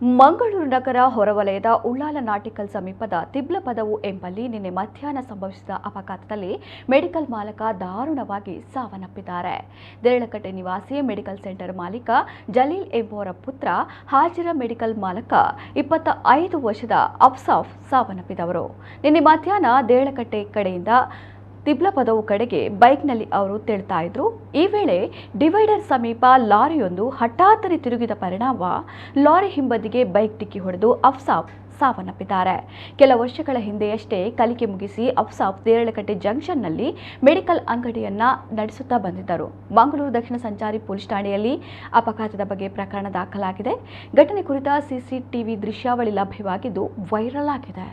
ಮಂಗಳೂರು ನಗರ ಹೊರವಲಯದ ಉಳ್ಳಾಲ ನಾಟಿಕಲ್ ಸಮೀಪದ ತಿಬ್ಲಪದವು ಎಂಬಲ್ಲಿ ನಿನ್ನೆ ಮಧ್ಯಾಹ್ನ ಸಂಭವಿಸಿದ ಅಪಘಾತದಲ್ಲಿ ಮೆಡಿಕಲ್ ಮಾಲಕ ದಾರುಣವಾಗಿ ಸಾವನ್ನಪ್ಪಿದ್ದಾರೆ. ದೇರಳಕಟ್ಟೆ ನಿವಾಸಿ ಮೆಡಿಕಲ್ ಸೆಂಟರ್ ಮಾಲೀಕ ಜಲೀಲ್ ಎಂಬುವರ ಪುತ್ರ ಹಾಜಿರ ಮೆಡಿಕಲ್ ಮಾಲಕ 25 ವರ್ಷದ ಅಫ್ಸಾಫ್ ಸಾವನ್ನಪ್ಪಿದವರು. ನಿನ್ನೆ ಮಧ್ಯಾಹ್ನ ದೇರಳಕಟ್ಟೆ ಕಡೆಯಿಂದ ತಿಬ್ಲಪದವು ಕಡೆಗೆ ಬೈಕ್ನಲ್ಲಿ ಅವರು ತೆರಳುತ್ತಾ ಇದ್ರು. ಈ ವೇಳೆ ಡಿವೈಡರ್ ಸಮೀಪ ಲಾರಿಯೊಂದು ಹಠಾತ್ತನೆ ತಿರುಗಿದ ಪರಿಣಾಮ ಲಾರಿ ಹಿಂಬದಿಗೆ ಬೈಕ್ ಡಿಕ್ಕಿ ಹೊಡೆದು ಅಫ್ಸಾಫ್ ಸಾವನ್ನಪ್ಪಿದ್ದಾರೆ. ಕೆಲ ವರ್ಷಗಳ ಹಿಂದೆಯಷ್ಟೇ ಕಲಿಕೆ ಮುಗಿಸಿ ಅಫ್ಸಾಫ್ ದೇರಳಕಟ್ಟೆ ಜಂಕ್ಷನ್ನಲ್ಲಿ ಮೆಡಿಕಲ್ ಅಂಗಡಿಯನ್ನ ನಡೆಸುತ್ತಾ ಬಂದಿದ್ದರು. ಮಂಗಳೂರು ದಕ್ಷಿಣ ಸಂಚಾರಿ ಪೊಲೀಸ್ ಠಾಣೆಯಲ್ಲಿ ಅಪಘಾತದ ಬಗ್ಗೆ ಪ್ರಕರಣ ದಾಖಲಾಗಿದೆ. ಘಟನೆ ಕುರಿತ ಸಿಸಿಟಿವಿ ದೃಶ್ಯಾವಳಿ ಲಭ್ಯವಾಗಿದ್ದು ವೈರಲ್ ಆಗಿದೆ.